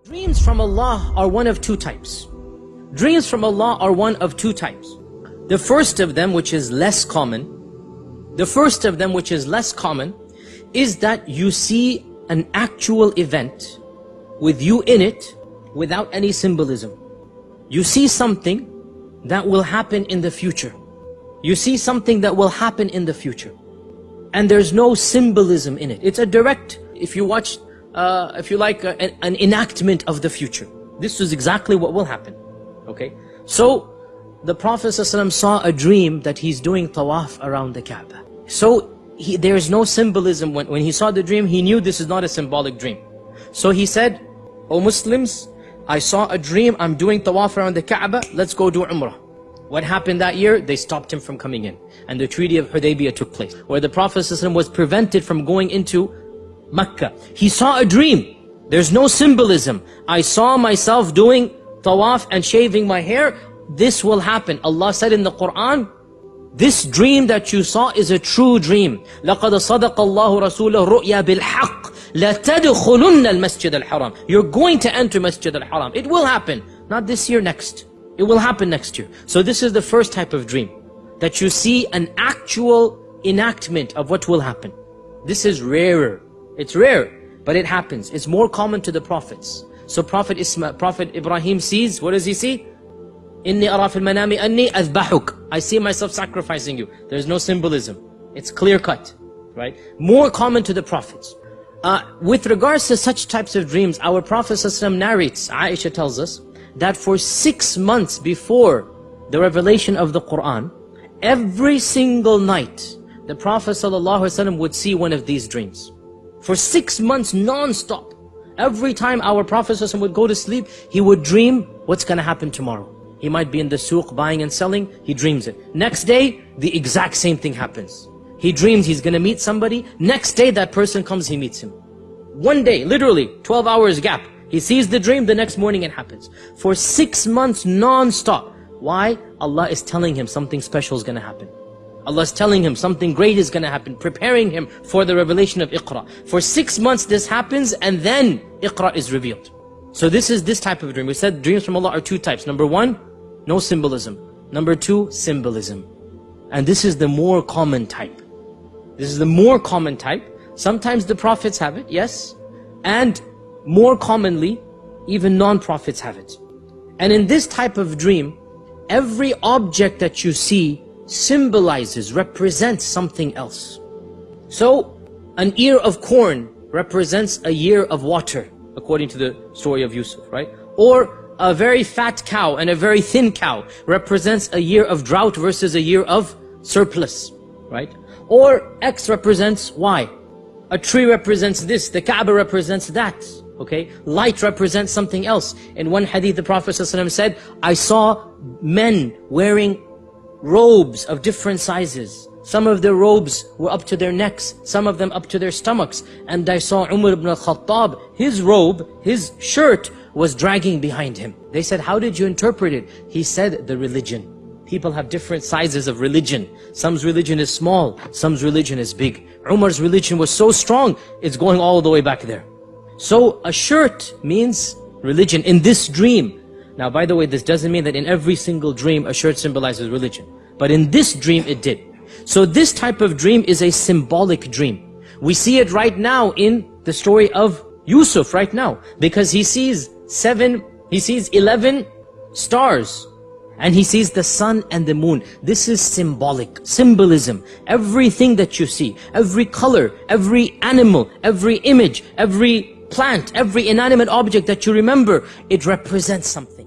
Dreams from Allah are one of two types. Dreams from Allah are one of two types. The first of them, which is less common, is that you see an actual event with you in it without any symbolism. You see something that will happen in the future. You see something that will happen in the future. And there's no symbolism in it. It's a direct, if you watch, if you like, an enactment of the future. This is exactly what will happen. Okay? So, the Prophet ﷺ saw a dream that he's doing tawaf around the Kaaba. So, there's no symbolism. When he saw the dream, he knew this is not a symbolic dream. So he said, "O Muslims, I saw a dream, I'm doing tawaf around the Kaaba, let's go do Umrah." What happened that year? They stopped him from coming in. And the Treaty of Hudaybiyah took place, where the Prophet ﷺ was prevented from going into Mecca. He saw a dream. There's no symbolism. I saw myself doing tawaf and shaving my hair. This will happen. Allah said in the Quran, this dream that you saw is a true dream. لَقَدْ صَدَقَ اللَّهُ رَسُولَهُ الرُّؤْيَا بِالْحَقِّ لَتَدْخُلُنَّ الْمَسْجِدَ الْحَرَامِ. You're going to enter Masjid al-Haram. It will happen. Not this year, next. It will happen next year. So this is the first type of dream. That you see an actual enactment of what will happen. This is rarer. It's rare, but it happens. It's more common to the prophets. So Prophet Ibrahim sees, what does he see? Inni ara fil manami anni azbahuk. I see myself sacrificing you. There's no symbolism. It's clear cut, right? More common to the prophets. With regards to such types of dreams, our Prophet ﷺ narrates, Aisha tells us, that for 6 months before the revelation of the Quran, every single night, the Prophet ﷺ would see one of these dreams. For 6 months non-stop. Every time our Prophet ﷺ would go to sleep, he would dream what's going to happen tomorrow. He might be in the suq buying and selling, he dreams it. Next day, the exact same thing happens. He dreams he's going to meet somebody. Next day, that person comes, he meets him. One day, literally, 12 hours gap. He sees the dream, the next morning it happens. For 6 months non-stop. Why? Allah is telling him something special is going to happen. Allah is telling him something great is going to happen, preparing him for the revelation of Iqra. For 6 months this happens, and then Iqra is revealed. So this is this type of dream. We said dreams from Allah are two types. Number one, no symbolism. Number two, symbolism. And this is the more common type. This is the more common type. Sometimes the prophets have it, yes. And more commonly, even non-prophets have it. And in this type of dream, every object that you see symbolizes, represents something else. So, an ear of corn represents a year of water, according to the story of Yusuf, right? Or a very fat cow and a very thin cow represents a year of drought versus a year of surplus, right? Or X represents Y. A tree represents this, the Kaaba represents that, okay? Light represents something else. In one hadith, the Prophet ﷺ said, I saw men wearing robes of different sizes. Some of their robes were up to their necks, some of them up to their stomachs. And I saw Umar ibn al-Khattab, his robe, his shirt was dragging behind him. They said, how did you interpret it? He said, the religion. People have different sizes of religion. Some's religion is small, some's religion is big. Umar's religion was so strong, it's going all the way back there. So a shirt means religion in this dream. Now, by the way, this doesn't mean that in every single dream a shirt symbolizes religion. But in this dream it did. So this type of dream is a symbolic dream. We see it right now in the story of Yusuf right now. Because he sees 11 stars. And he sees the sun and the moon. This is symbolic, symbolism. Everything that you see, every color, every animal, every image, every plant, every inanimate object that you remember, it represents something.